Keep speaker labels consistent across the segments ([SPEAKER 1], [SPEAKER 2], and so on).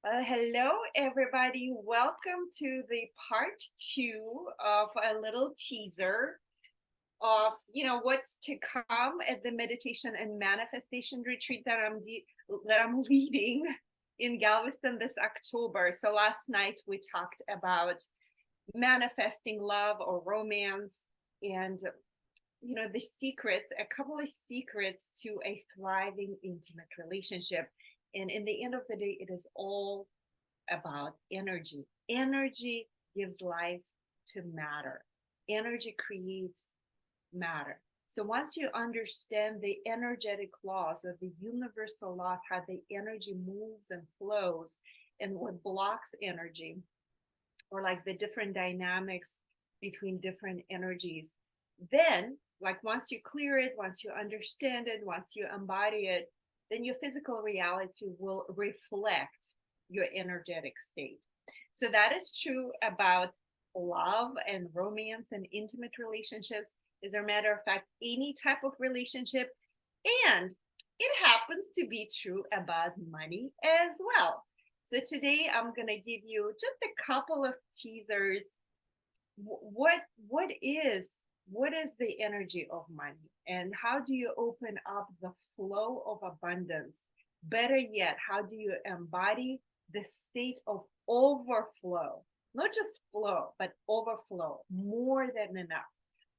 [SPEAKER 1] Well, hello, everybody. Welcome to the part 2 of a little teaser of what's to come at the meditation and manifestation retreat that I'm leading in Galveston this October. So last night we talked about manifesting love or romance and the secrets, a couple of secrets to a thriving intimate relationship. And in the end of the day, it is all about energy. Energy gives life to matter. Energy creates matter. So once you understand the energetic laws of the universal laws, how the energy moves and flows, and what blocks energy, or like the different dynamics between different energies, then like once you clear it, once you understand it, once you embody it, then your physical reality will reflect your energetic state. So that is true about love and romance and intimate relationships. As a matter of fact, any type of relationship. And it happens to be true about money as well. So today I'm going to give you just a couple of teasers. What is the energy of money, and how do you open up the flow of abundance? Better yet, how do you embody the state of overflow? Not just flow, but overflow, more than enough,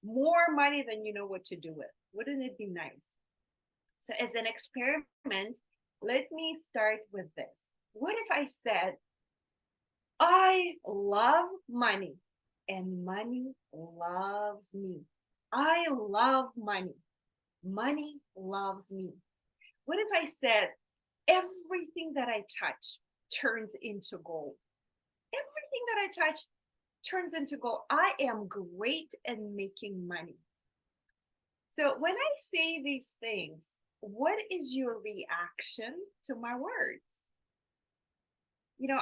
[SPEAKER 1] more money than you know what to do with. Wouldn't it be nice? So, as an experiment, let me start with this. What if I said, I love money and money loves me? I love money. Money loves me. What if I said, everything that I touch turns into gold? Everything that I touch turns into gold. I am great at making money. So when I say these things, what is your reaction to my words?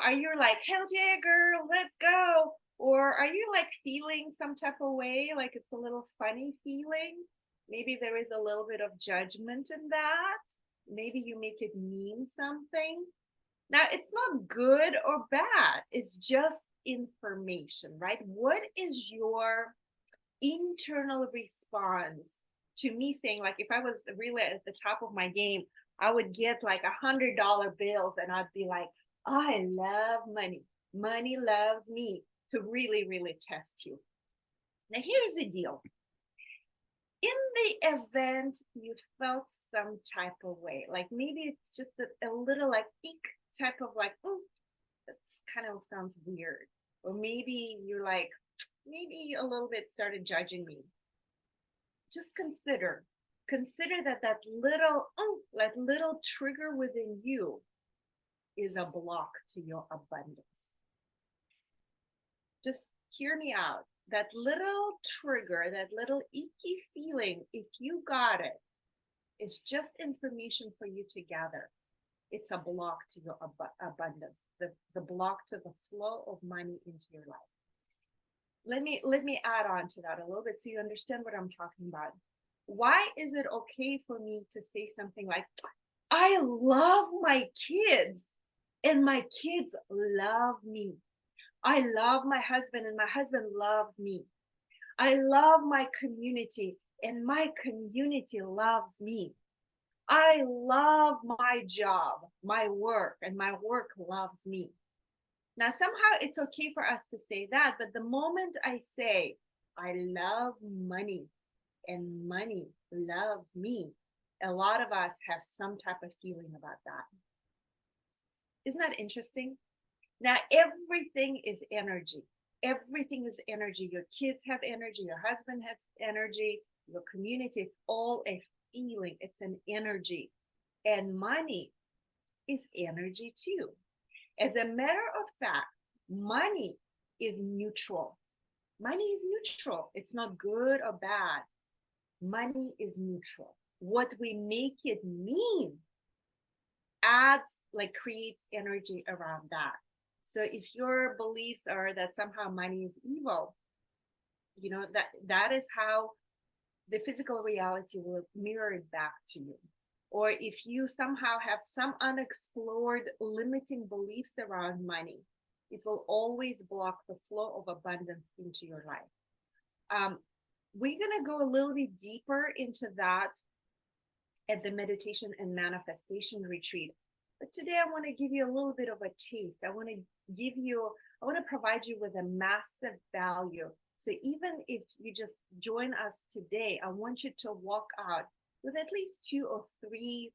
[SPEAKER 1] Are you like, hell yeah, girl, let's go? Or are you like feeling some type of way, like it's a little funny feeling? Maybe there is a little bit of judgment in that. Maybe you make it mean something. Now, it's not good or bad, it's just information, right? What is your internal response to me saying, like, if I was really at the top of my game, I would get like $100 bills and I'd be like, I love money. Money loves me, to really, really test you. Now, here's the deal. In the event you felt some type of way, like maybe it's just a little like eek type of like, oh, that kind of sounds weird. Or maybe you're like, maybe a little bit started judging me. Just consider that little trigger within you is a block to your abundance. Just hear me out. That little trigger, that little icky feeling, if you got it, it's just information for you to gather. It's a block to your abundance, the block to the flow of money into your life. Let me add on to that a little bit so you understand what I'm talking about. Why is it okay for me to say something like, I love my kids and my kids love me? I love my husband and my husband loves me. I love my community and my community loves me. I love my job, my work, and my work loves me. Now, somehow it's okay for us to say that, but the moment I say, I love money and money loves me, a lot of us have some type of feeling about that. Isn't that interesting? Now, everything is energy. Everything is energy. Your kids have energy. Your husband has energy. Your community, it's all a feeling. It's an energy. And money is energy too. As a matter of fact, money is neutral. Money is neutral. It's not good or bad. Money is neutral. What we make it mean adds, like, creates energy around that. So if your beliefs are that somehow money is evil, that is how the physical reality will mirror it back to you. or if you somehow have some unexplored limiting beliefs around money, it will always block the flow of abundance into your life. We're going to go a little bit deeper into that at the meditation and manifestation retreat. But today I want to give you a little bit of a taste. I want to provide you with a massive value. So even if you just join us today, I want you to walk out with at least 2 or 3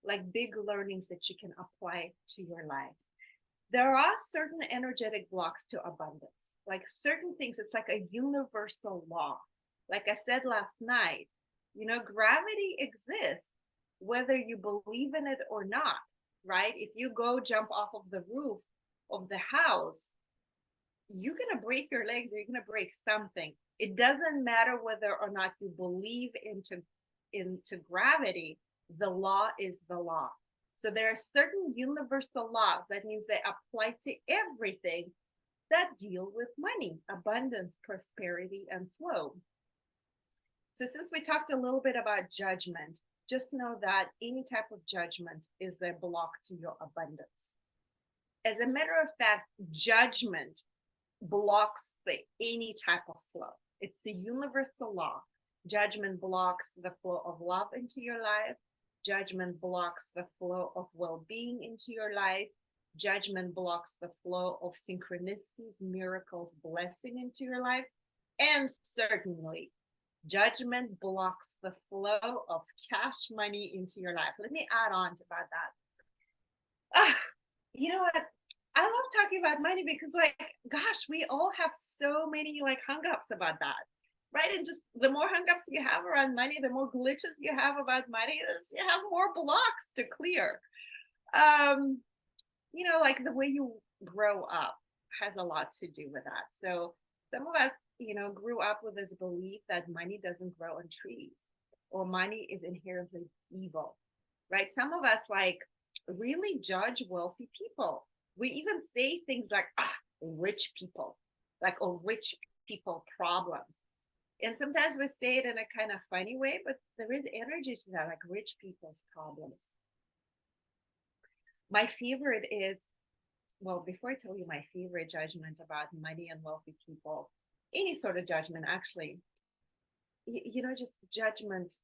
[SPEAKER 1] like big learnings that you can apply to your life. There are certain energetic blocks to abundance, like certain things. It's like a universal law. Like I said last night, gravity exists whether you believe in it or not, right? If you go jump off of the roof of the house, you're going to break your legs or you're going to break something. It doesn't matter whether or not you believe into gravity. The law is the law. So there are certain universal laws. That means they apply to everything that deal with money, abundance, prosperity, and flow. So since we talked a little bit about judgment, just know that any type of judgment is a block to your abundance. As a matter of fact, judgment blocks any type of flow. It's the universal law. Judgment blocks the flow of love into your life. Judgment blocks the flow of well-being into your life. Judgment blocks the flow of synchronicities, miracles, blessing into your life. And certainly, judgment blocks the flow of cash money into your life. Let me add on to about that. You know what? I love talking about money because, gosh, we all have so many hang-ups about that, right? And just the more hang-ups you have around money, the more glitches you have about money, you have more blocks to clear. Like the way you grow up has a lot to do with that. So some of us, grew up with this belief that money doesn't grow on trees or money is inherently evil, right? Some of us really judge wealthy people. We even say things like rich people, or rich people problems. And sometimes we say it in a kind of funny way, but there is energy to that, like rich people's problems. My favorite is, well, before I tell you my favorite judgment about money and wealthy people, any sort of judgment, actually, just judgment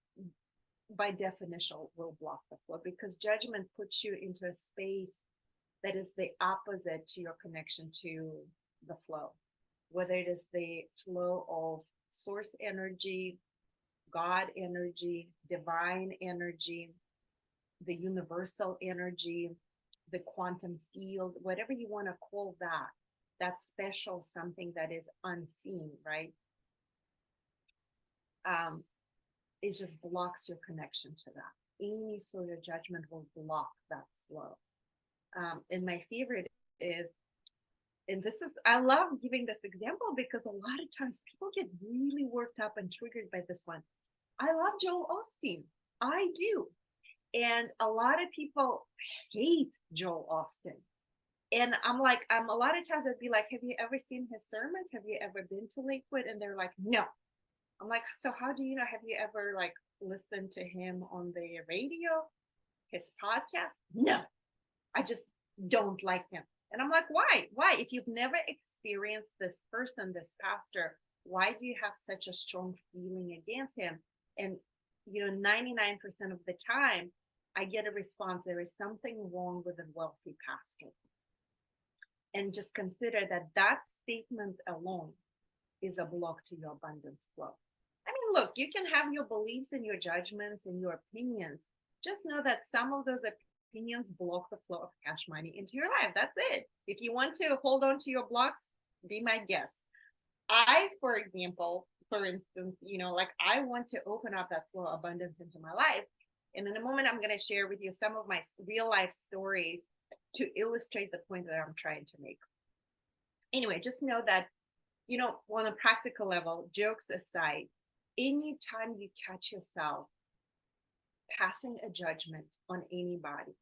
[SPEAKER 1] by definition will block the flow, because judgment puts you into a space that is the opposite to your connection to the flow, whether it is the flow of source energy, God energy, divine energy, the universal energy, the quantum field, whatever you want to call that special something that is unseen, right? It just blocks your connection to that. Any sort of judgment will block that flow. And my favorite is, and I love giving this example because a lot of times people get really worked up and triggered by this one. I love Joel Osteen. I do. And a lot of people hate Joel Osteen. And I'm a lot of times I'd be like, have you ever seen his sermons? Have you ever been to Lakewood? And they're like, no. I'm like, so how do you know? Have you ever listened to him on the radio, his podcast? No, I just don't like him. And I'm like, why? Why? If you've never experienced this person, this pastor, why do you have such a strong feeling against him? And, 99% of the time, I get a response, there is something wrong with a wealthy pastor. And just consider that statement alone is a block to your abundance flow. I mean, look, you can have your beliefs and your judgments and your opinions. Just know that some of those opinions block the flow of cash money into your life. That's it. If you want to hold on to your blocks, be my guest. For instance, I want to open up that flow of abundance into my life. And in a moment, I'm going to share with you some of my real life stories to illustrate the point that I'm trying to make. Anyway, just know that, on a practical level, jokes aside, anytime you catch yourself passing a judgment on anybody,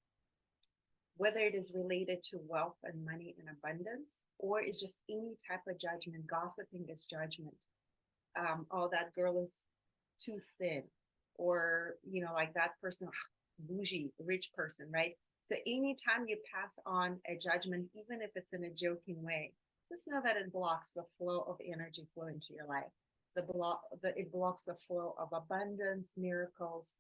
[SPEAKER 1] whether it is related to wealth and money and abundance, or it's just any type of judgment, gossiping is judgment. Oh, that girl is too thin, or, that person, bougie, rich person, right? So anytime you pass on a judgment, even if it's in a joking way, just know that it blocks the flow of energy flow into your life. It blocks the flow of abundance, miracles,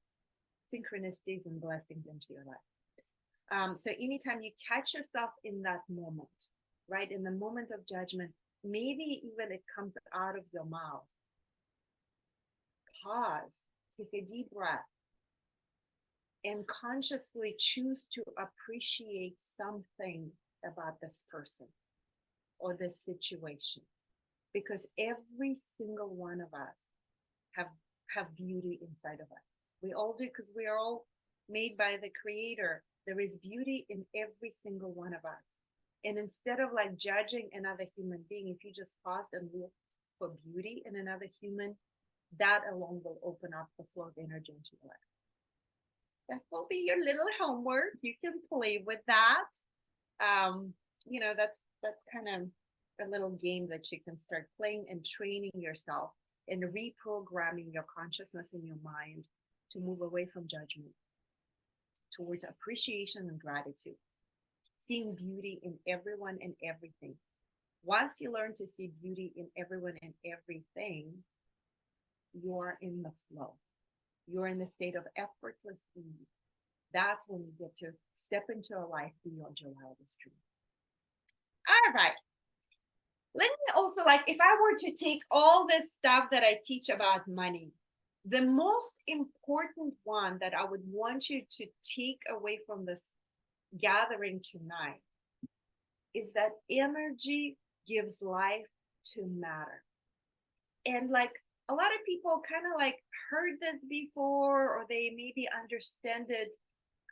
[SPEAKER 1] synchronicities, and blessings into your life. So anytime you catch yourself in that moment, right, in the moment of judgment, maybe even it comes out of your mouth, pause, take a deep breath, and consciously choose to appreciate something about this person or this situation, because every single one of us have have beauty inside of us. We all do, because we are all made by the creator. There is beauty in every single one of us. And instead of like judging another human being, if you just paused and looked for beauty in another human, that alone will open up the flow of energy into your life. That will be your little homework. You can play with that. That's kind of a little game that you can start playing and training yourself and reprogramming your consciousness in your mind to move away from judgment towards appreciation and gratitude, seeing beauty in everyone and everything. Once you learn to see beauty in everyone and everything, you're in the flow. You're in the state of effortless ease. That's when you get to step into a life beyond your wildest dreams. All right. Let me also, like, if I were to take all this stuff that I teach about money, the most important one that I would want you to take away from this gathering tonight is that energy gives life to matter. And like a lot of people kind of like heard this before, or they maybe understand it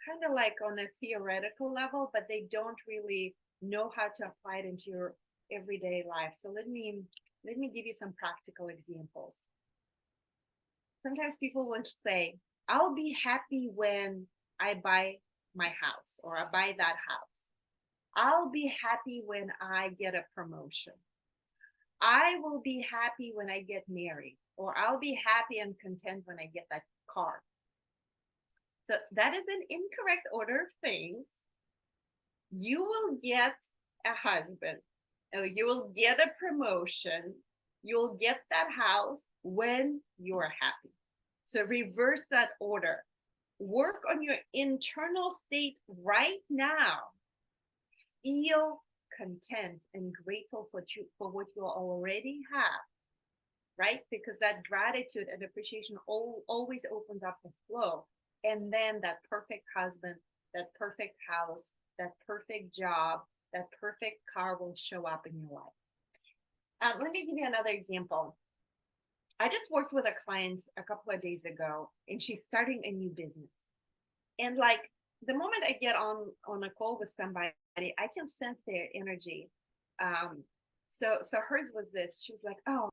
[SPEAKER 1] kind of like on a theoretical level, but they don't really know how to apply it into your everyday life. So let me give you some practical examples. Sometimes people will say, I'll be happy when I buy my house, or I buy that house. I'll be happy when I get a promotion. I will be happy when I get married, or I'll be happy and content when I get that car. So that is an incorrect order of things. You will get a husband, or you will get a promotion, you'll get that house when you're happy. So reverse that order. Work on your internal state right now. Feel content and grateful for what you already have, right? Because that gratitude and appreciation always opens up the flow. And then that perfect husband, that perfect house, that perfect job, that perfect car will show up in your life. Let me give you another example. I just worked with a client a couple of days ago, and she's starting a new business. And like the moment I get on a call with somebody, I can sense their energy. So hers was this. She was like, "Oh,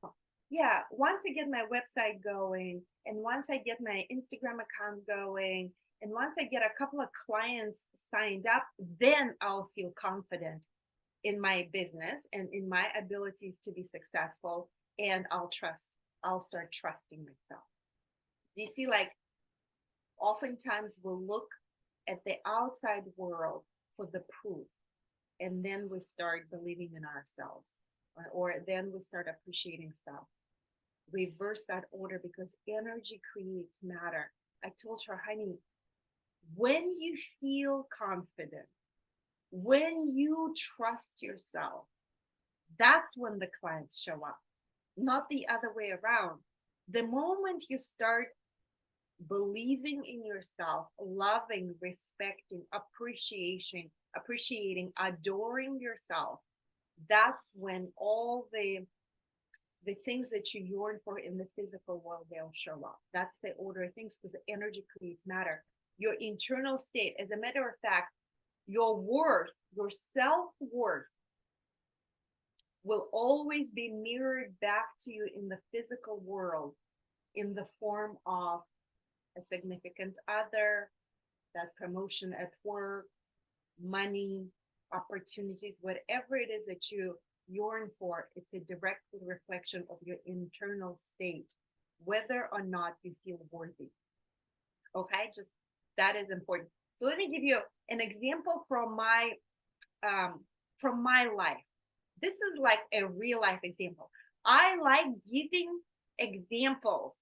[SPEAKER 1] yeah, once I get my website going, and once I get my Instagram account going, and once I get a couple of clients signed up, then I'll feel confident in my business and in my abilities to be successful, and I'll start trusting myself." Do you see, like, oftentimes we'll look at the outside world for the proof, and then we start believing in ourselves, or then we start appreciating stuff. Reverse that order, because energy creates matter. I told her, honey, when you feel confident, when you trust yourself, that's when the clients show up, not the other way around. The moment you start believing in yourself, loving, respecting, appreciating, adoring yourself, that's when all the things that you yearn for in the physical world, they'll show up. That's the order of things, because energy creates matter. Your internal state, as a matter of fact, your worth, your self-worth will always be mirrored back to you in the physical world in the form of a significant other, that promotion at work, money, opportunities, whatever it is that you yearn for. It's a direct reflection of your internal state, whether or not you feel worthy. Okay, just That is important. So let me give you an example from my life. This is like a real life example. I like giving examples.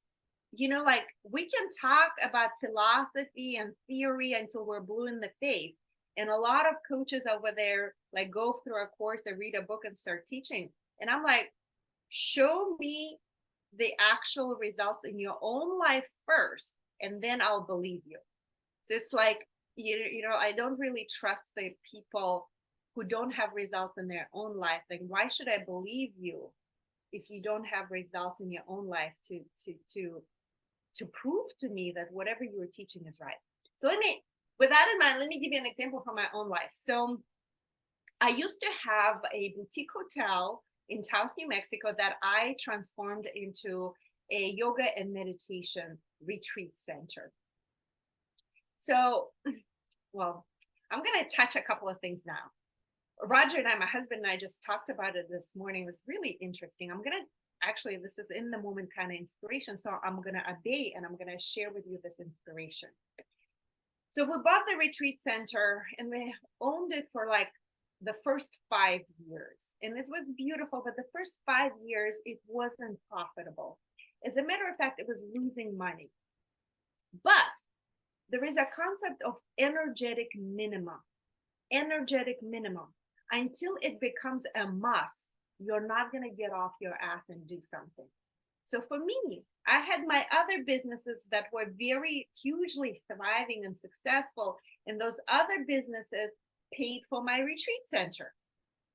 [SPEAKER 1] Like we can talk about philosophy and theory until we're blue in the face. And a lot of coaches over there like go through a course or read a book and start teaching. And I'm like, show me the actual results in your own life first, and then I'll believe you. So it's like, I don't really trust the people who don't have results in their own life. Like, why should I believe you if you don't have results in your own life to prove to me that whatever you were teaching is right? So with that in mind, let me give you an example from my own life. So I used to have a boutique hotel in Taos, New Mexico that I transformed into a yoga and meditation retreat center. So, well, I'm going to touch a couple of things now. Roger and I, my husband and I, just talked about it this morning. It was really interesting. I'm going to actually, this is in the moment kind of inspiration. So I'm going to obey and I'm going to share with you this inspiration. So we bought the retreat center and we owned it for like the first 5 years. And it was beautiful, but the first 5 years, it wasn't profitable. As a matter of fact, it was losing money. But there is a concept of energetic minimum. Energetic minimum. Until it becomes a must, you're not going to get off your ass and do something. So for me, I had my other businesses that were very hugely thriving and successful, and those other businesses paid for my retreat center.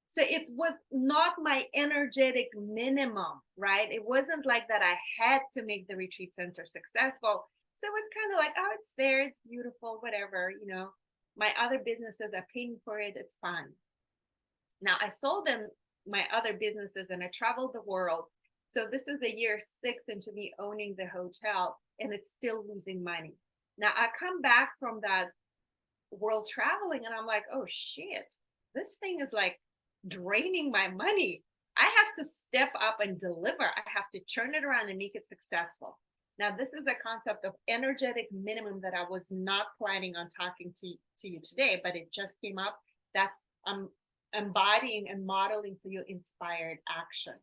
[SPEAKER 1] So it was not my energetic minimum, right? It wasn't like that I had to make the retreat center successful. So it was kind of like, oh, it's there, it's beautiful, whatever, my other businesses are paying for it, it's fine. Now I sold them my other businesses and I traveled the world. So this is the year 6 into me owning the hotel, and it's still losing money. Now I come back from that world traveling and I'm like, oh shit, this thing is like draining my money. I have to step up and deliver. I have to turn it around and make it successful. Now, this is a concept of energetic minimum that I was not planning on talking to you today, but it just came up. That's I'm embodying and modeling for you inspired action.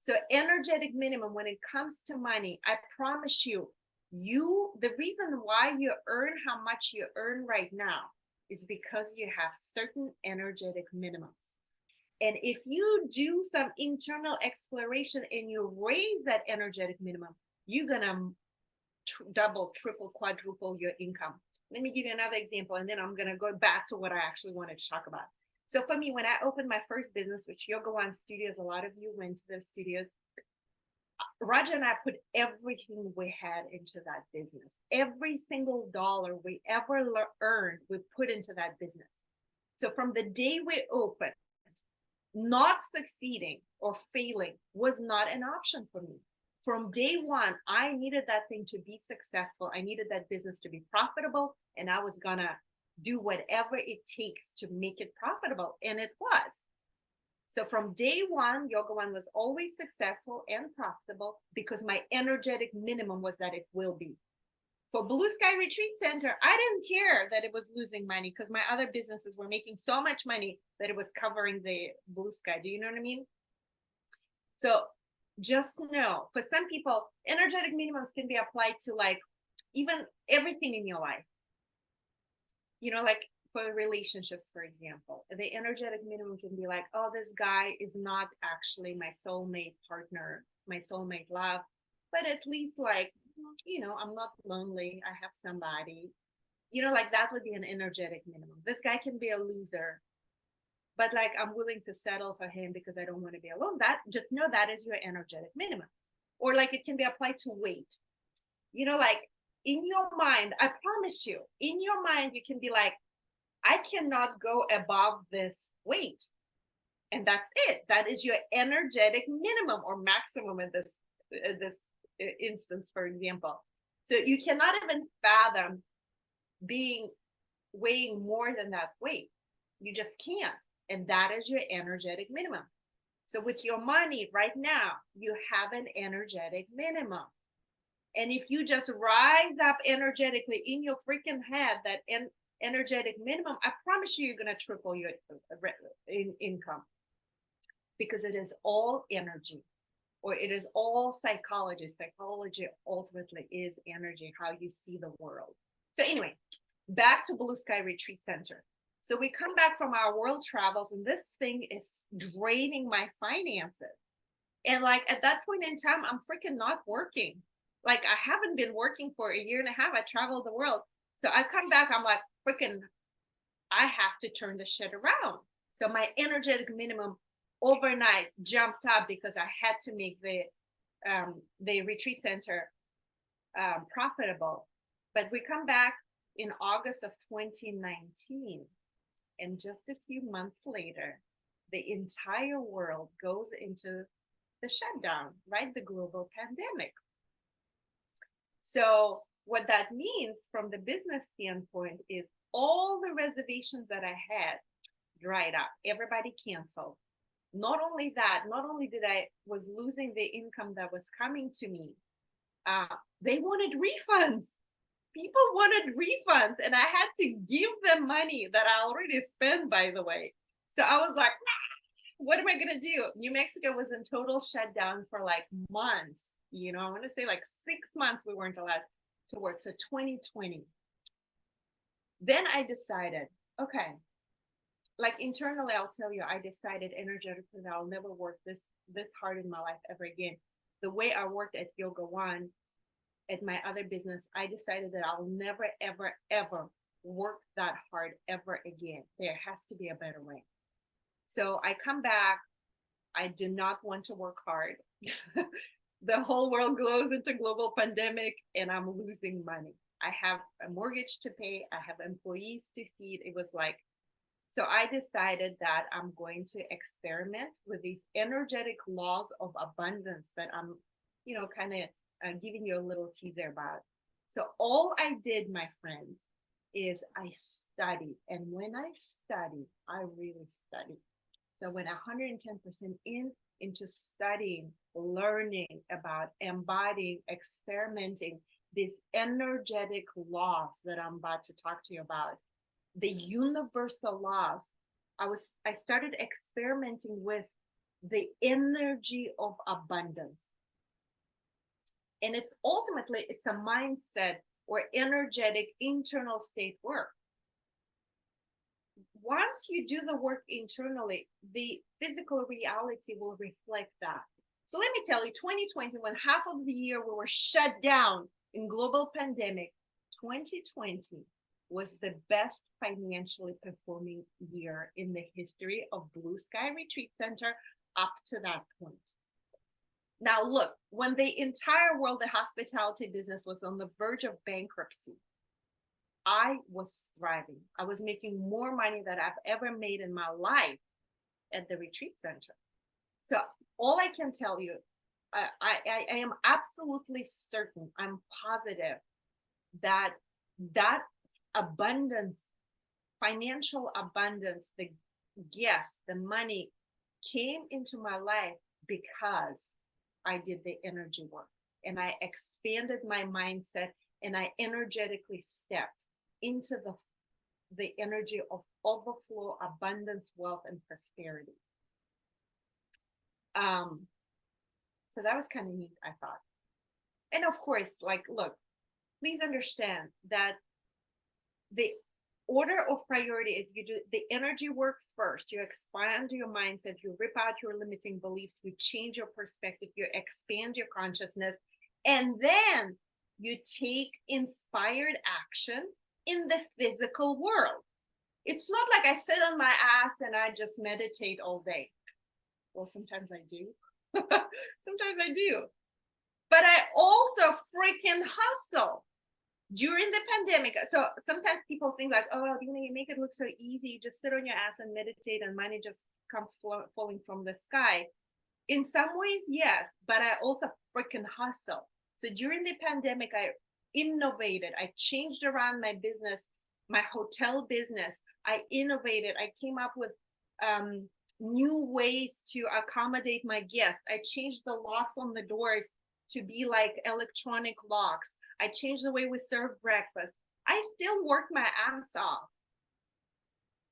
[SPEAKER 1] So energetic minimum, when it comes to money, I promise you, the reason why you earn how much you earn right now is because you have certain energetic minimums. And if you do some internal exploration and you raise that energetic minimum, you're gonna double, triple, quadruple your income. Let me give you another example, and then I'm gonna go back to what I actually wanted to talk about. So for me, when I opened my first business, which Yoga One Studios, a lot of you went to those studios, Raja and I put everything we had into that business. Every single dollar we ever earned, we put into that business. So from the day we opened, not succeeding or failing was not an option for me. From day one, I needed that thing to be successful. I needed that business to be profitable, and I was gonna do whatever it takes to make it profitable, and it was. So from day one, Yoga One was always successful and profitable because my energetic minimum was that it will be. For Blue Sky Retreat Center, I didn't care that it was losing money because my other businesses were making so much money that it was covering the Blue Sky. Do you know what I mean? So just know, for some people, energetic minimums can be applied to like even everything in your life. Like for relationships, for example, the energetic minimum can be like, oh, this guy is not actually my soulmate partner, my soulmate love, but at least like, I'm not lonely. I have somebody, like that would be an energetic minimum. This guy can be a loser, but like I'm willing to settle for him because I don't want to be alone. That, just know, that is your energetic minimum. Or like it can be applied to weight. Like in your mind, I promise you, in your mind, you can be like, I cannot go above this weight. And that's it. That is your energetic minimum or maximum in this instance, for example. So you cannot even fathom weighing more than that weight. You just can't. And that is your energetic minimum. So with your money right now, you have an energetic minimum. And if you just rise up energetically in your freaking head, that energetic minimum, I promise you, you're going to triple your income, because it is all energy, or it is all psychology. Psychology ultimately is energy, how you see the world. So anyway, back to Blue Sky Retreat Center. So we come back from our world travels, and this thing is draining my finances. And like at that point in time, I'm freaking not working. Like I haven't been working for a year and a half. I traveled the world. So I come back, I'm like, freaking, I have to turn the shit around. So my energetic minimum overnight jumped up because I had to make the retreat center profitable. But we come back in August of 2019, and just a few months later, the entire world goes into the shutdown, right? The global pandemic. So what that means from the business standpoint is all the reservations that I had dried up. Everybody canceled. Not only that, not only did I was losing the income that was coming to me, they wanted refunds. People wanted refunds, and I had to give them money that I already spent, by the way. So I was like, what am I going to do? New Mexico was in total shutdown for like months. You know, I want to say like 6 months we weren't allowed to work. So 2020. Then I decided, okay, like internally, I'll tell you, I decided energetically that I'll never work this hard in my life ever again. The way I worked at Yoga One, at my other business, I decided that I'll never, ever, ever work that hard ever again. There has to be a better way. So I come back. I do not want to work hard. The whole world goes into global pandemic and I'm losing money. I have a mortgage to pay. I have employees to feed. It was like, so I decided that I'm going to experiment with these energetic laws of abundance that I'm, kind of giving you a little teaser about. So all I did, my friend, is I studied. And when I studied, I really studied. So when 110% into studying, learning about, embodying, experimenting these energetic laws that I'm about to talk to you about, the universal laws, I started experimenting with the energy of abundance. And it's ultimately, it's a mindset or energetic internal state work. Once you do the work internally, the physical reality will reflect that. So let me tell you, 2020, when half of the year we were shut down in global pandemic, 2020 was the best financially performing year in the history of Blue Sky Retreat Center up to that point. Now look, when the entire world, the hospitality business was on the verge of bankruptcy, I was thriving. I was making more money than I've ever made in my life at the retreat center. So all I can tell you, I am absolutely certain, I'm positive that abundance, financial abundance, the gifts, the money came into my life because I did the energy work and I expanded my mindset and I energetically stepped into the energy of overflow, abundance, wealth, and prosperity. So that was kind of neat, I thought. And of course, like, look, please understand that the order of priority is you do the energy work first. You expand your mindset, you rip out your limiting beliefs, you change your perspective, you expand your consciousness, and then you take inspired action in the physical world. It's not like I sit on my ass and I just meditate all day. Well, sometimes I do. Sometimes I do. But I also freaking hustle during the pandemic. So sometimes people think like, oh, you make it look so easy. You just sit on your ass and meditate and money just comes falling from the sky. In some ways, yes, but I also freaking hustle. So during the pandemic, I innovated. I changed around my business, my hotel business. I innovated. I came up with new ways to accommodate my guests. I changed the locks on the doors to be like electronic locks. I changed the way we serve breakfast. I still work my ass off.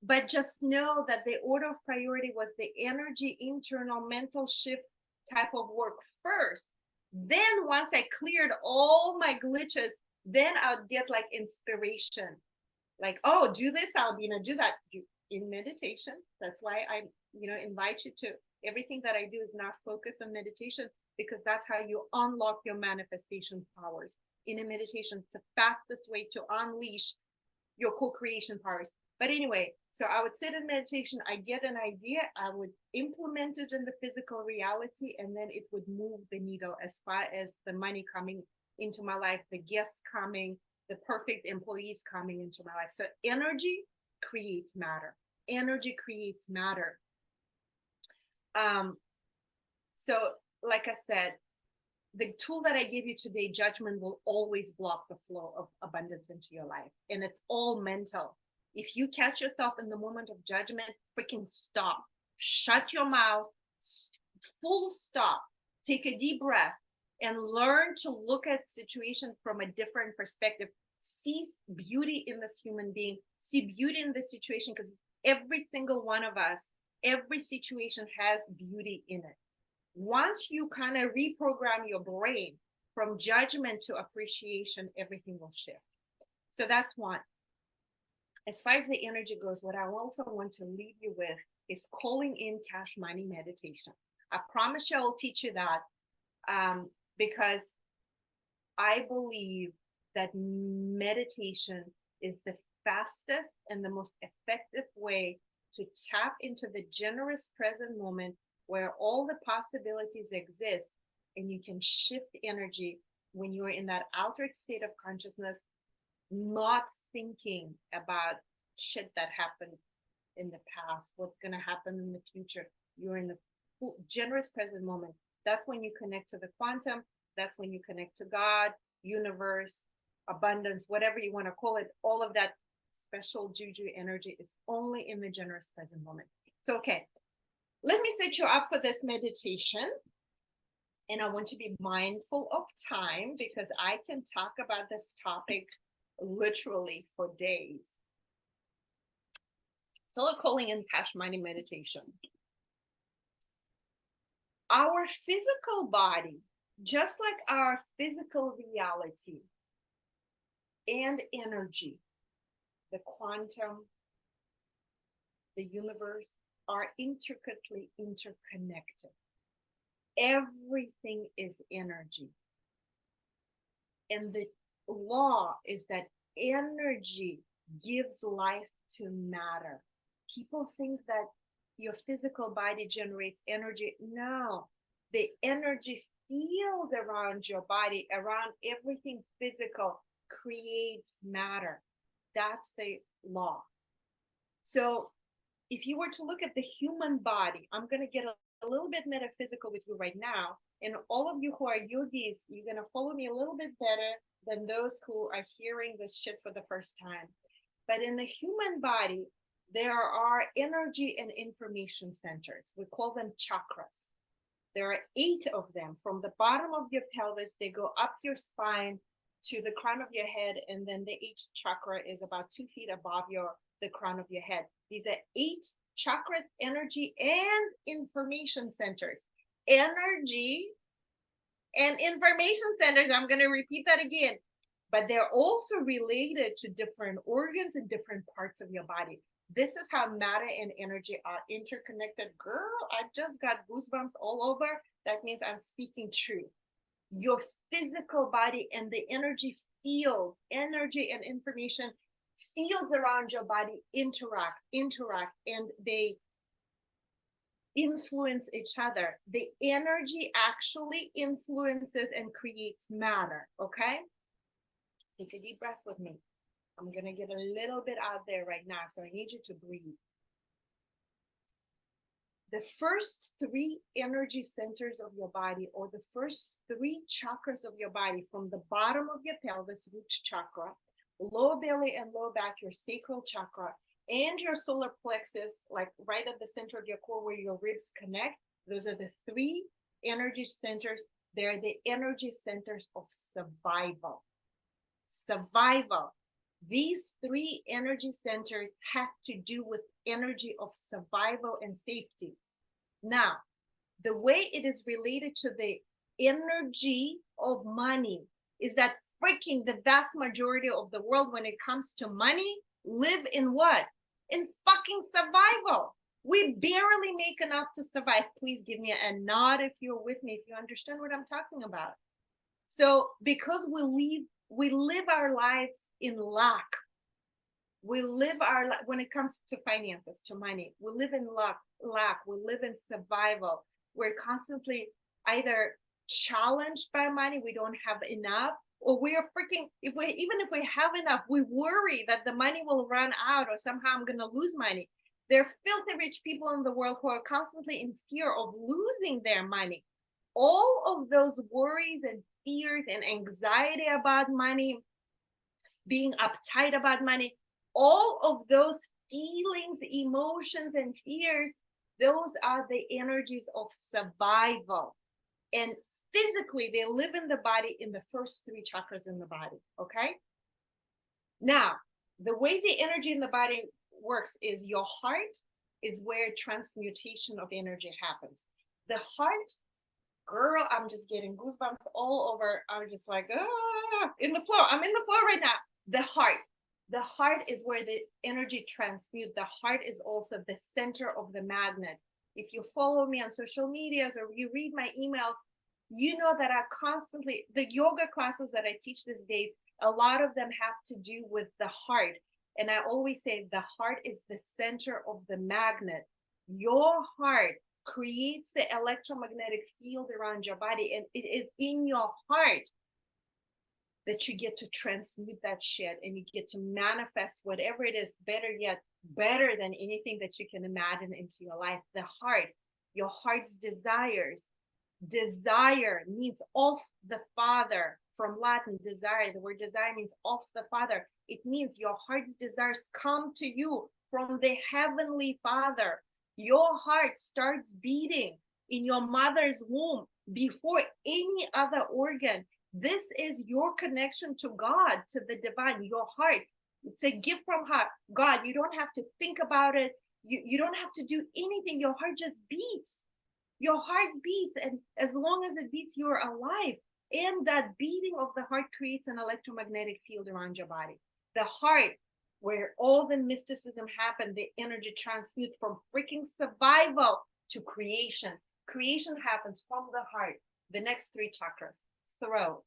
[SPEAKER 1] But just know that the order of priority was the energy, internal mental shift type of work first. Then once I cleared all my glitches, then I'll get like inspiration. Like, oh, do this, Albina, do that in meditation. That's why I, invite you to everything that I do is not focused on meditation, because that's how you unlock your manifestation powers. In a meditation, it's the fastest way to unleash your co-creation powers. But anyway, so I would sit in meditation, I get an idea, I would implement it in the physical reality, and then it would move the needle as far as the money coming into my life, the guests coming, the perfect employees coming into my life. So energy creates matter. Energy creates matter. So like I said, the tool that I gave you today, judgment, will always block the flow of abundance into your life. And it's all mental. If you catch yourself in the moment of judgment, freaking stop. Shut your mouth, full stop. Take a deep breath and learn to look at situation from a different perspective. See beauty in this human being. See beauty in this situation, because every single one of us, every situation has beauty in it. Once you kind of reprogram your brain from judgment to appreciation, everything will shift. So that's one. As far as the energy goes, what I also want to leave you with is calling in cash money meditation. I promise you I will teach you that, because I believe that meditation is the fastest and the most effective way to tap into the generous present moment where all the possibilities exist, and you can shift energy when you're in that altered state of consciousness, not thinking about shit that happened in the past, what's going to happen in the future. You're in the generous present moment. That's when you connect to the quantum. That's when you connect to God, universe, abundance, whatever you want to call it. All of that special juju energy is only in the generous present moment. So, okay, let me set you up for this meditation. And I want to be mindful of time, because I can talk about this topic literally for days. So we're calling in cash money meditation. Our physical body, just like our physical reality and energy, the quantum, the universe, are intricately interconnected. Everything is energy. And the law is that energy gives life to matter. People think that your physical body generates energy. No, the energy field around your body, around everything physical, creates matter. That's the law. So if you were to look at the human body, I'm going to get a little bit metaphysical with you right now. And all of you who are yogis, you're going to follow me a little bit better than those who are hearing this shit for the first time. But in the human body, there are energy and information centers. We call them chakras. There are 8 of them. From the bottom of your pelvis, they go up your spine to the crown of your head, and then the 8th chakra is about 2 feet above the crown of your head. These are 8 chakras, energy and information centers. Energy and information centers, I'm going to repeat that again, but they're also related to different organs and different parts of your body. This is how matter and energy are interconnected. Girl, I just got goosebumps all over. That means I'm speaking truth. Your physical body and the energy field, energy and information fields around your body interact, and they influence each other. The energy actually influences and creates matter. Okay? Take a deep breath with me. I'm going to get a little bit out there right now, so I need you to breathe. The first 3 energy centers of your body, or the first 3 chakras of your body, from the bottom of your pelvis, root chakra, lower belly and lower back, your sacral chakra, and your solar plexus, like right at the center of your core where your ribs connect. Those are the 3 energy centers They're the energy centers of survival. Survival. These three energy centers have to do with energy of survival and safety. Now, the way it is related to the energy of money is that freaking the vast majority of the world, when it comes to money, live in what? In fucking survival. We barely make enough to survive. Please give me a nod if you're with me, if you understand what I'm talking about. So because we live our lives in lack. We live our life when it comes to finances, to money. We live in lack. We live in survival. We're constantly either challenged by money, we don't have enough, or we are freaking, even if we have enough, we worry that the money will run out or somehow I'm going to lose money. There are filthy rich people in the world who are constantly in fear of losing their money. All of those worries and fears and anxiety about money, being uptight about money, all of those feelings, emotions, and fears, those are the energies of survival. And physically, they live in the body in the first three chakras in the body, okay? Now, the way the energy in the body works is your heart is where transmutation of energy happens. The heart, girl, I'm just getting goosebumps all over. I'm just like, in the floor. I'm in the floor right now. The heart is where the energy transmutes. The heart is also the center of the magnet. If you follow me on social medias or you read my emails, you know that I constantly, the yoga classes that I teach these days, a lot of them have to do with the heart. And I always say the heart is the center of the magnet. Your heart creates the electromagnetic field around your body, and it is in your heart that you get to transmute that shit and you get to manifest whatever it is, better yet, better than anything that you can imagine into your life. The heart, your heart's desires. Desire means of the Father. From Latin, desire, the word desire means of the Father. It means your heart's desires come to you from the Heavenly Father. Your heart starts beating in your mother's womb before any other organ. This is your connection to God, to the divine, your heart. It's a gift from God. You don't have to think about it. You don't have to do anything. Your heart just beats. Your heart beats, and as long as it beats, you're alive. And that beating of the heart creates an electromagnetic field around your body. The heart, where all the mysticism happened, the energy transmutes from freaking survival to creation. Creation happens from the heart. The next three chakras: throat,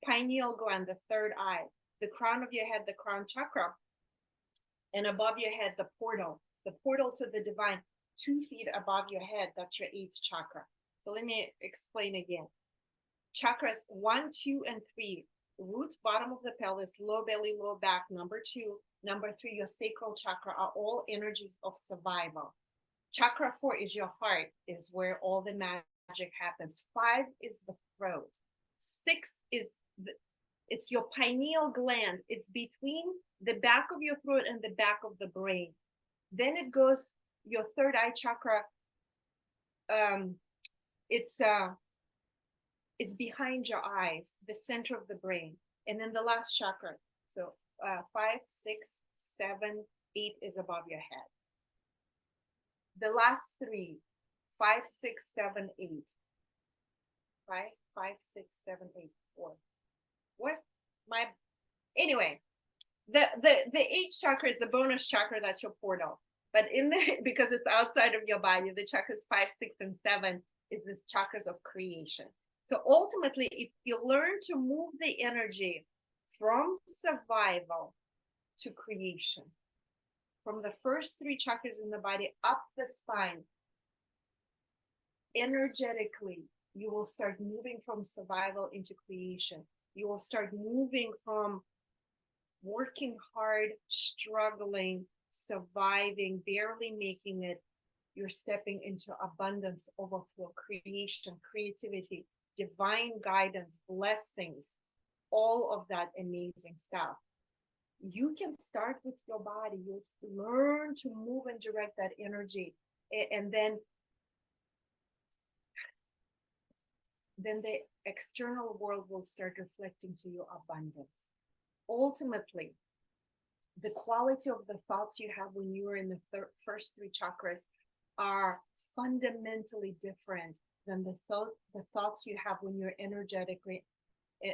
[SPEAKER 1] pineal gland, the third eye, the crown of your head, the crown chakra, and above your head, the portal to the divine, 2 feet above your head. That's your 8th chakra. So let me explain again. Chakras 1, 2, and 3, root, bottom of the pelvis, low belly, low back. Number 2, number 3, your sacral chakra, are all energies of survival. Chakra 4 is your heart, is where all the magic happens. 5 is the throat. 6 is it's your pineal gland. It's between the back of your throat and the back of the brain. Then it goes your third eye chakra. It's behind your eyes, the center of the brain. And then the last chakra. So 5, 6, 7, 8 is above your head. The last 3, 5, 6, 7, 8. 5, 6, 7, 8, 4. What? Anyway, the 8th chakra is the bonus chakra. That's your portal. But because it's outside of your body, the chakras 5, 6, and 7 is the chakras of creation. So ultimately, if you learn to move the energy from survival to creation, from the first 3 chakras in the body up the spine, energetically, you will start moving from survival into creation. You will start moving from working hard, struggling, surviving, barely making it. You're stepping into abundance, overflow, creation, creativity, divine guidance, blessings, all of that amazing stuff. You can start with your body. You learn to move and direct that energy. And then then the external world will start reflecting to you abundance. Ultimately, the quality of the thoughts you have when you are in the first three chakras are fundamentally different than the thoughts you have when you're energetically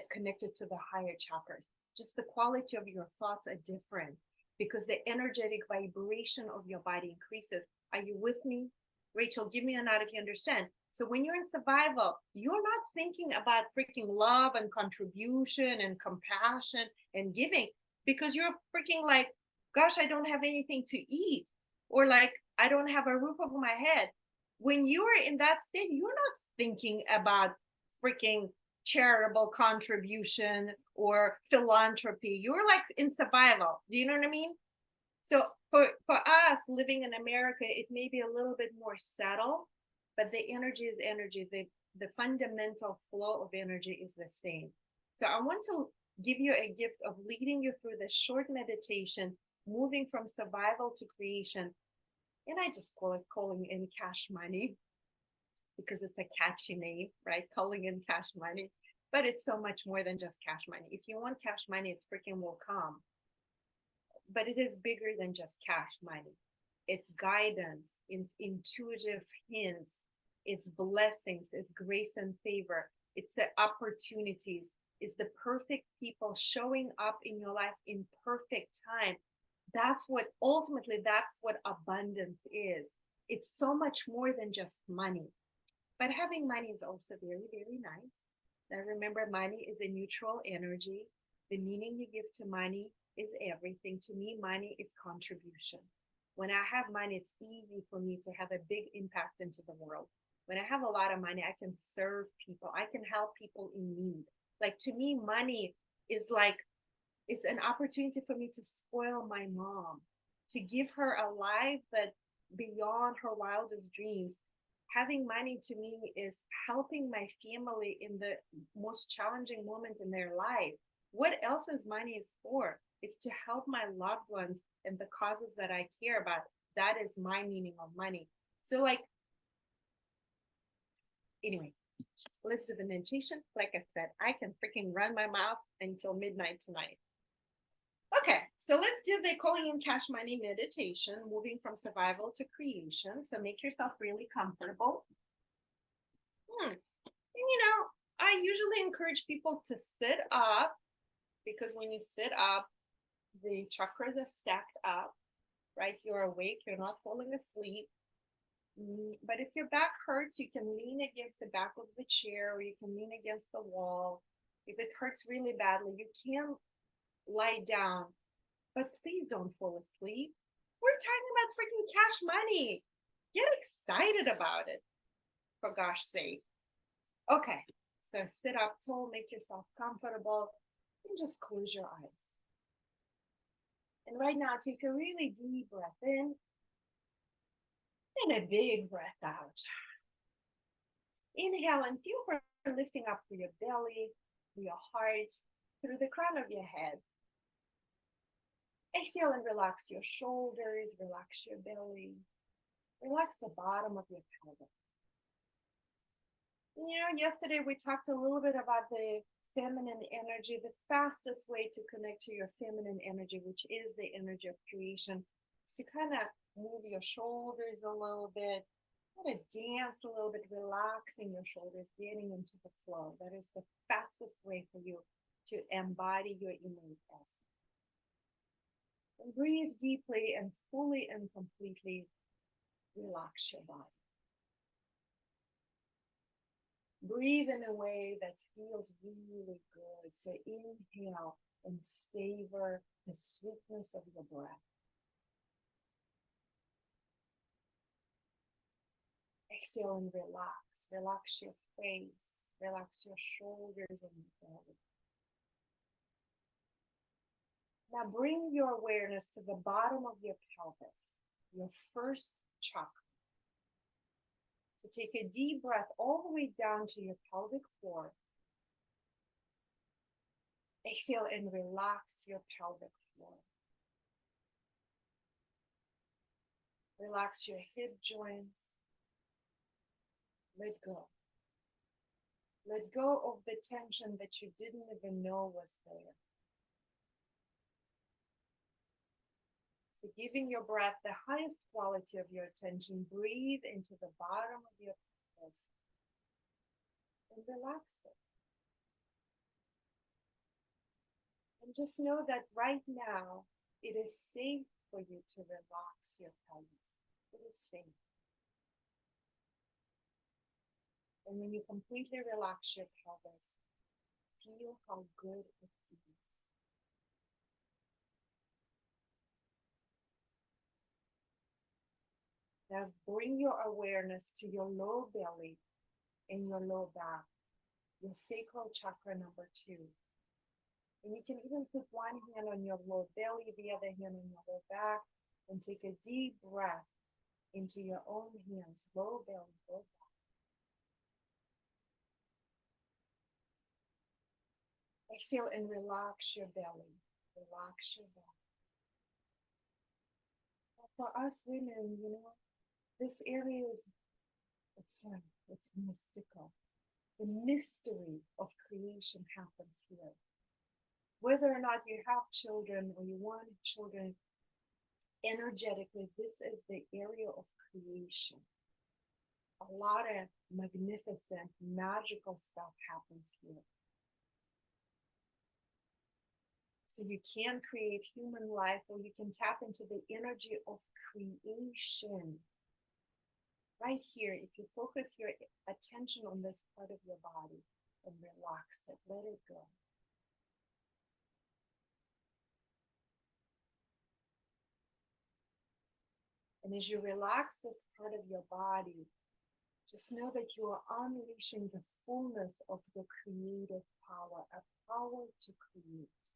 [SPEAKER 1] connected to the higher chakras. Just the quality of your thoughts are different because the energetic vibration of your body increases. Are you with me? Rachel, give me a nod if you understand. So when you're in survival, you're not thinking about freaking love and contribution and compassion and giving because you're freaking like, gosh, I don't have anything to eat, or like, I don't have a roof over my head. When you are in that state, you're not thinking about freaking charitable contribution or philanthropy. You're like in survival. Do you know what I mean? So for us living in America, it may be a little bit more subtle, but the energy is energy. The fundamental flow of energy is the same. So I want to give you a gift of leading you through this short meditation, moving from survival to creation. And I just call it calling in cash money because it's a catchy name, right? Calling in cash money. But it's so much more than just cash money. If you want cash money, it's freaking will come. But it is bigger than just cash money. It's guidance, it's intuitive hints, it's blessings, it's grace and favor, it's the opportunities, it's the perfect people showing up in your life in perfect time. That's what ultimately, that's what abundance is. It's so much more than just money. But having money is also very, very nice. Now remember, money is a neutral energy. The meaning you give to money is everything. To me, money is contribution. When I have money, it's easy for me to have a big impact into the world. When I have a lot of money, I can serve people. I can help people in need. Like to me, money is like, it's an opportunity for me to spoil my mom, to give her a life that beyond her wildest dreams. Having money to me is helping my family in the most challenging moment in their life. What else is money is for? It's to help my loved ones and the causes that I care about. That is my meaning of money. So like, anyway, let's do the meditation. Like I said, I can freaking run my mouth until midnight tonight. Okay, so let's do the calling in cash money meditation, moving from survival to creation. So make yourself really comfortable. And I usually encourage people to sit up because when you sit up, the chakras are stacked up, right? You're awake, you're not falling asleep. But if your back hurts, you can lean against the back of the chair or you can lean against the wall. If it hurts really badly, you can lie down, but please don't fall asleep. We're talking about freaking cash money. Get excited about it, for gosh sake. Okay, so sit up tall, make yourself comfortable, and just close your eyes. And right now, take a really deep breath in and a big breath out. Inhale and feel for lifting up through your belly, through your heart, through the crown of your head. Exhale and relax your shoulders, relax your belly, relax the bottom of your pelvis. Yesterday we talked a little bit about the feminine energy, the fastest way to connect to your feminine energy, which is the energy of creation, is to kind of move your shoulders a little bit, kind of dance a little bit, relaxing your shoulders, getting into the flow. That is the fastest way for you to embody your innate essence. And breathe deeply and fully and completely relax your body. Breathe in a way that feels really good. So inhale and savor the sweetness of your breath. Exhale and relax. Relax your face. Relax your shoulders and your belly. Now bring your awareness to the bottom of your pelvis, your first chakra. So take a deep breath all the way down to your pelvic floor. Exhale and relax your pelvic floor. Relax your hip joints. Let go. Let go of the tension that you didn't even know was there. So giving your breath the highest quality of your attention, breathe into the bottom of your chest and relax it. And just know that right now, it is safe for you to relax your pelvis. It is safe. And when you completely relax your pelvis, feel how good it feels. Now bring your awareness to your low belly and your low back, your sacral chakra number 2. And you can even put one hand on your low belly, the other hand on your low back, and take a deep breath into your own hands, low belly, low back. Exhale and relax your belly. Relax your belly. For us women, this area is, it's mystical. The mystery of creation happens here. Whether or not you have children or you want children, energetically, this is the area of creation. A lot of magnificent, magical stuff happens here. So you can create human life, or you can tap into the energy of creation. Right here, if you focus your attention on this part of your body and relax it, let it go. And as you relax this part of your body, just know that you are unleashing the fullness of the creative power, a power to create.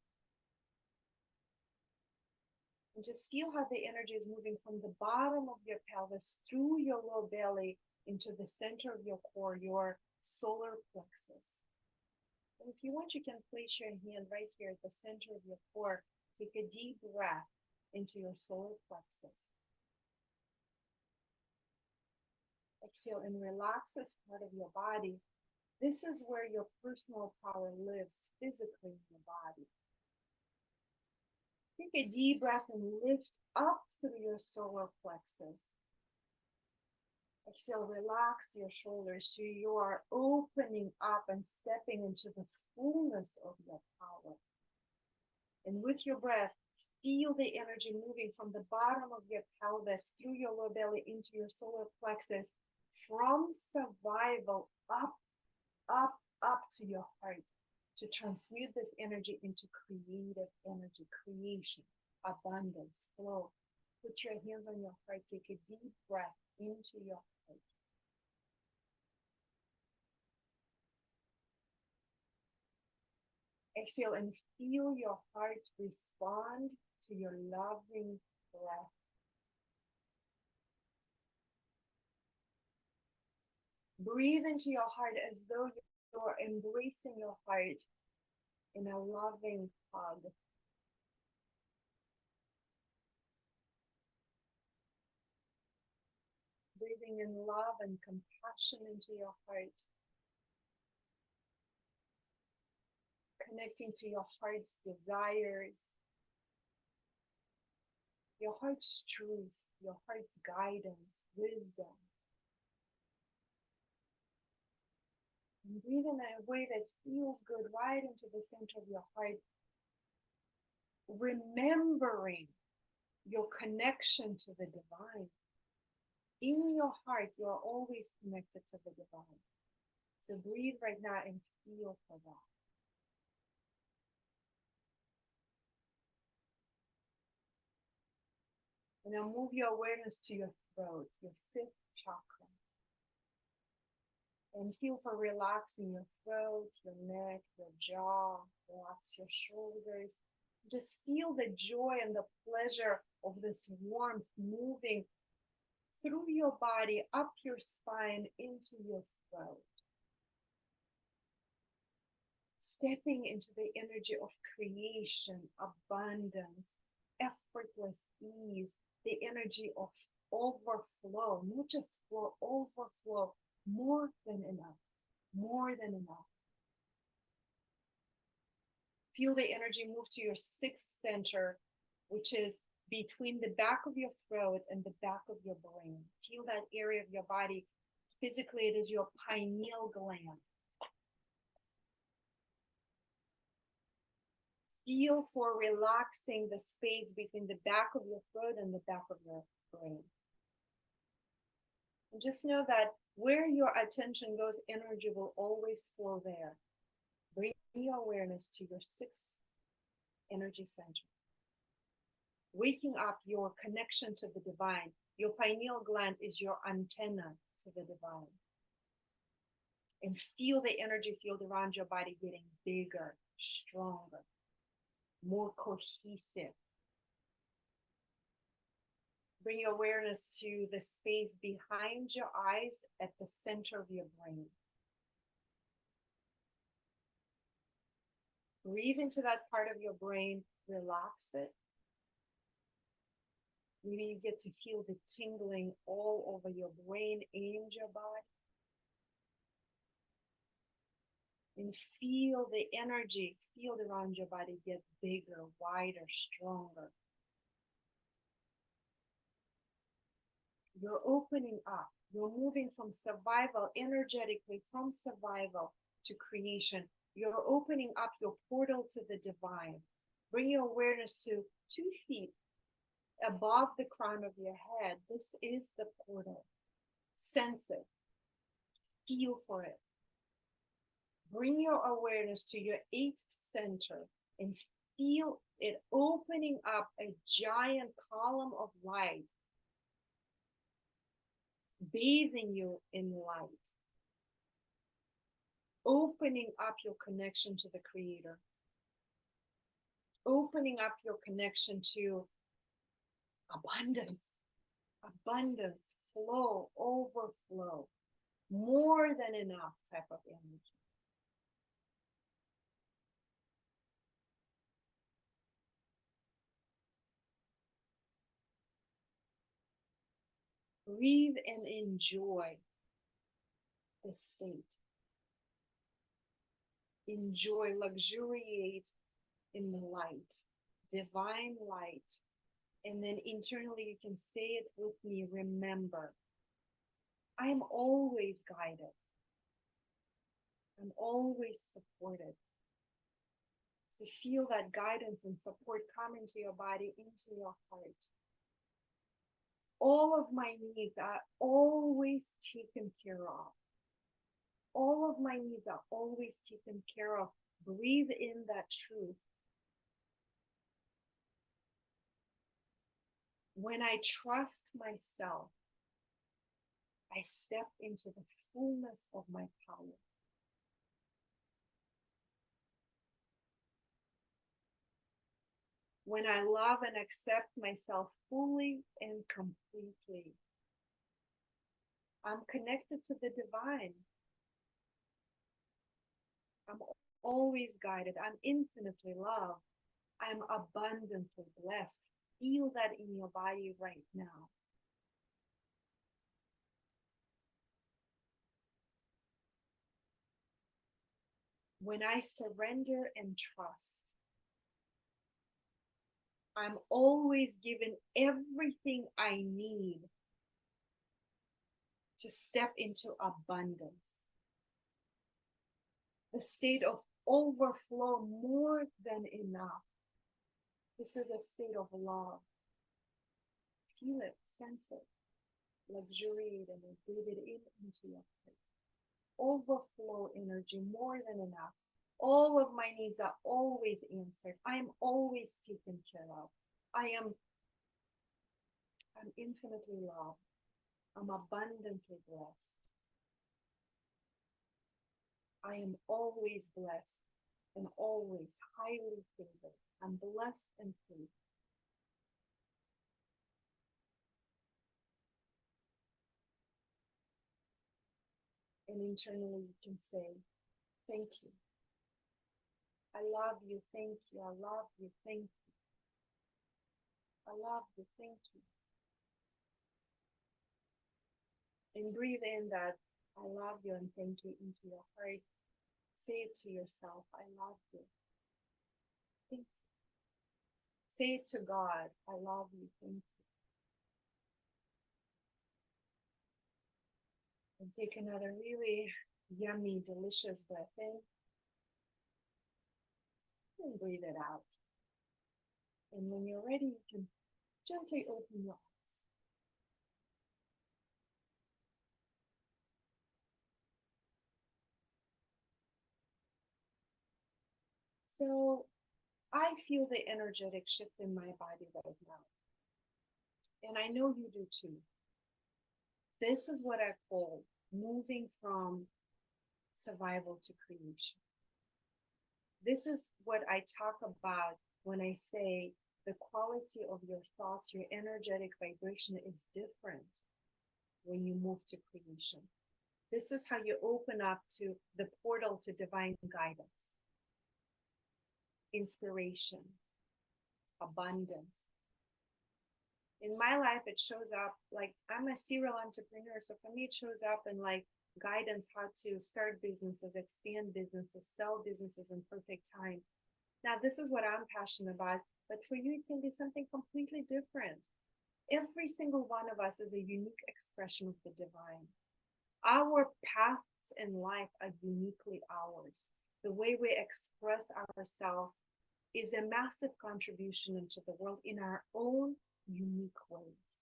[SPEAKER 1] And just feel how the energy is moving from the bottom of your pelvis through your low belly into the center of your core, your solar plexus. And if you want, you can place your hand right here at the center of your core. Take a deep breath into your solar plexus. Exhale and relax this part of your body. This is where your personal power lives physically in your body. Take a deep breath and lift up through your solar plexus. Exhale, relax your shoulders so you are opening up and stepping into the fullness of your power. And with your breath, feel the energy moving from the bottom of your pelvis through your lower belly into your solar plexus, from survival up to your heart, to transmute this energy into creative energy, creation, abundance, flow. Put your hands on your heart. Take a deep breath into your heart. Exhale and feel your heart respond to your loving breath. Breathe into your heart as though you're embracing your heart in a loving hug. Breathing in love and compassion into your heart. Connecting to your heart's desires, your heart's truth, your heart's guidance, wisdom. And breathe in a way that feels good right into the center of your heart, remembering your connection to the divine. In your heart, you are always connected to the divine. So breathe right now and feel for that. And now move your awareness to your throat, your 5th chakra. And feel for relaxing your throat, your neck, your jaw, relax your shoulders. Just feel the joy and the pleasure of this warmth moving through your body, up your spine, into your throat. Stepping into the energy of creation, abundance, effortless ease, the energy of overflow, not just flow, overflow, more than enough, more than enough. Feel the energy move to your sixth center, which is between the back of your throat and the back of your brain. Feel that area of your body. Physically, it is your pineal gland. Feel for relaxing the space between the back of your throat and the back of your brain. And just know that where your attention goes, energy will always flow there. Bring your awareness to your sixth energy center. Waking up your connection to the divine. Your pineal gland is your antenna to the divine. And feel the energy field around your body getting bigger, stronger, more cohesive. Bring your awareness to the space behind your eyes at the center of your brain. Breathe into that part of your brain, relax it. Maybe you get to feel the tingling all over your brain and your body. And feel the energy field around your body get bigger, wider, stronger. You're opening up. You're moving from survival, energetically from survival to creation. You're opening up your portal to the divine. Bring your awareness to 2 feet above the crown of your head. This is the portal. Sense it. Feel for it. Bring your awareness to your 8th center and feel it opening up a giant column of light, bathing you in light, opening up your connection to the Creator, opening up your connection to abundance, flow, overflow, more than enough type of energy. Breathe and enjoy this state. Enjoy, luxuriate in the light, divine light. And then internally you can say it with me, remember, I am always guided. I'm always supported. So feel that guidance and support come into your body, into your heart. All of my needs are always taken care of. All of my needs are always taken care of. Breathe in that truth. When I trust myself, I step into the fullness of my power. When I love and accept myself fully and completely, I'm connected to the divine. I'm always guided. I'm infinitely loved. I'm abundantly blessed. Feel that in your body right now. When I surrender and trust, I'm always given everything I need to step into abundance. The state of overflow, more than enough. This is a state of love. Feel it, sense it, luxuriate in it, breathe it in into your heart. Overflow energy, more than enough. All of my needs are always answered. I am always taken care of. I'm infinitely loved. I'm abundantly blessed. I am always blessed and always highly favored. I'm blessed and free. And internally you can say, thank you. I love you, thank you. I love you, thank you. I love you, thank you. And breathe in that I love you, and thank you into your heart. Say it to yourself, I love you. Thank you. Say it to God, I love you. Thank you. And take another really yummy, delicious breath in and breathe it out. And when you're ready, you can gently open your eyes. So I feel the energetic shift in my body right now. And I know you do too. This is what I call moving from survival to creation. This is what I talk about when I say the quality of your thoughts, your energetic vibration is different when you move to creation. This is how you open up to the portal to divine guidance, inspiration, abundance. In my life, it shows up like I'm a serial entrepreneur. So for me, it shows up in like guidance, how to start businesses, expand businesses, sell businesses in perfect time. Now, this is what I'm passionate about, but for you, it can be something completely different. Every single one of us is a unique expression of the divine. Our paths in life are uniquely ours. The way we express ourselves is a massive contribution into the world in our own unique ways.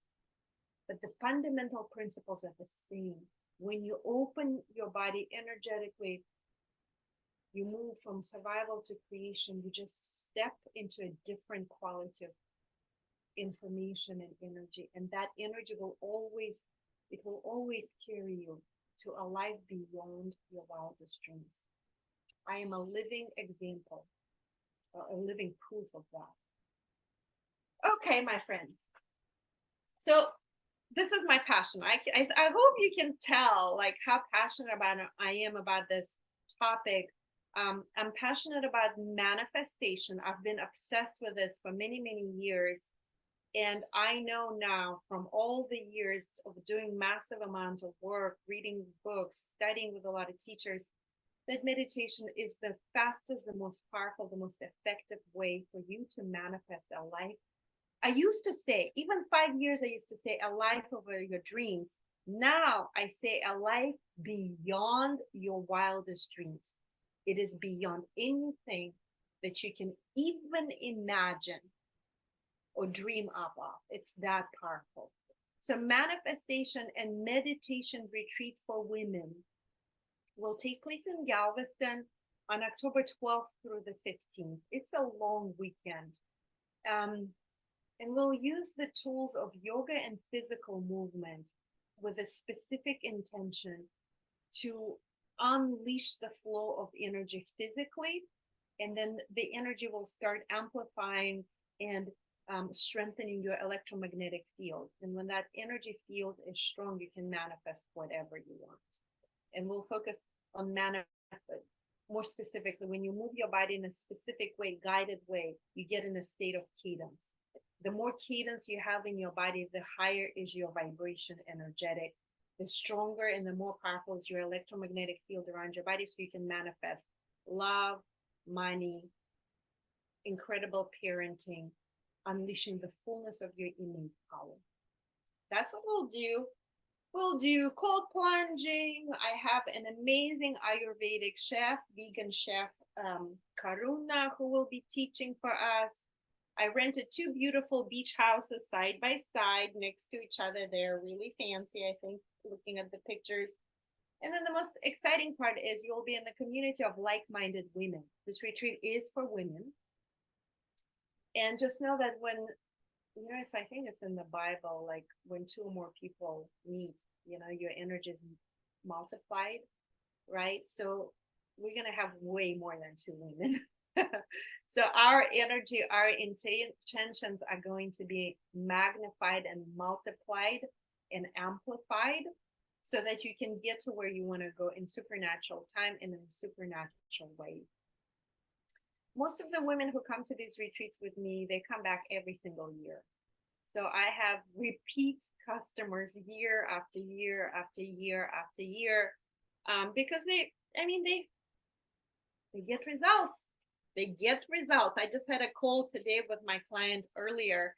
[SPEAKER 1] But the fundamental principles are the same. When you open your body energetically, you move from survival to creation, you just step into a different quality of information and energy. And that energy will always, it will always carry you to a life beyond your wildest dreams. I am a living example, a living proof of that. Okay, my friends. So this is my passion. I hope you can tell like how passionate about I am about this topic. I'm passionate about manifestation. I've been obsessed with this for many, many years. And I know now from all the years of doing massive amount of work, reading books, studying with a lot of teachers, that meditation is the fastest, the most powerful, the most effective way for you to manifest a life. I used to say, even 5 years, I used to say a life over your dreams. Now I say a life beyond your wildest dreams. It is beyond anything that you can even imagine or dream up of. It's that powerful. So manifestation and meditation retreat for women will take place in Galveston on October 12th through the 15th. It's a long weekend. And we'll use the tools of yoga and physical movement with a specific intention to unleash the flow of energy physically. And then the energy will start amplifying and strengthening your electromagnetic field. And when that energy field is strong, you can manifest whatever you want. And we'll focus on manifest. More specifically, when you move your body in a specific way, guided way, you get in a state of cadence. The more cadence you have in your body, the higher is your vibration energetic. The stronger and the more powerful is your electromagnetic field around your body, so you can manifest love, money, incredible parenting, unleashing the fullness of your innate power. That's what we'll do. We'll do cold plunging. I have an amazing Ayurvedic chef, vegan chef, Karuna, who will be teaching for us. I rented 2 beautiful beach houses side by side next to each other. They're really fancy, I think, looking at the pictures. And then the most exciting part is you'll be in the community of like-minded women. This retreat is for women. And just know that when, I think it's in the Bible, like when 2 or more people meet, your energy is multiplied, right? So we're going to have way more than 2 women. So our energy, our intentions are going to be magnified and multiplied and amplified so that you can get to where you want to go in supernatural time and in a supernatural way. Most of the women who come to these retreats with me, they come back every single year. So I have repeat customers year after year after year after year. Because they get results. They get results. I just had a call today with my client earlier,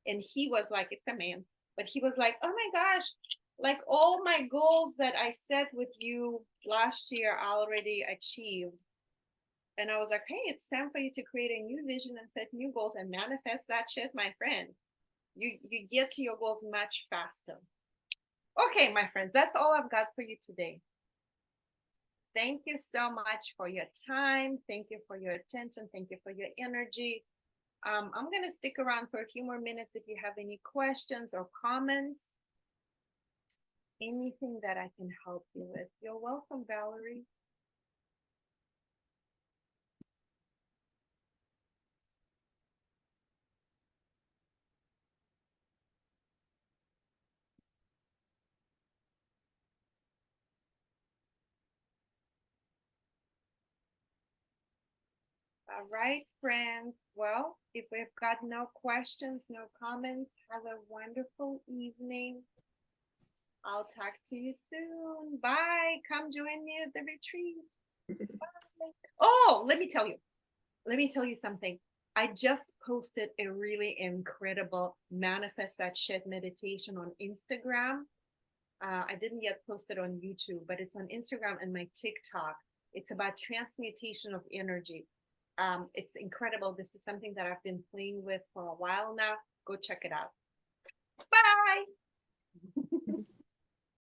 [SPEAKER 1] and he was like, it's a man, but he was like, oh my gosh, like all my goals that I set with you last year I already achieved. And I was like, hey, it's time for you to create a new vision and set new goals and manifest that shit, my friend. You get to your goals much faster. Okay, my friends, that's all I've got for you today. Thank you so much for your time. Thank you for your attention. Thank you for your energy. I'm going to stick around for a few more minutes if you have any questions or comments. Anything that I can help you with. You're welcome, Valerie. All right, friends. Well, if we've got no questions, no comments, have a wonderful evening. I'll talk to you soon. Bye. Come join me at the retreat. Bye. Oh, let me tell you something. I just posted a really incredible manifest that shit meditation on Instagram. I didn't yet post it on YouTube, but it's on Instagram and my TikTok. It's about transmutation of energy. It's incredible. This is something that I've been playing with for a while now. Go check it out. Bye.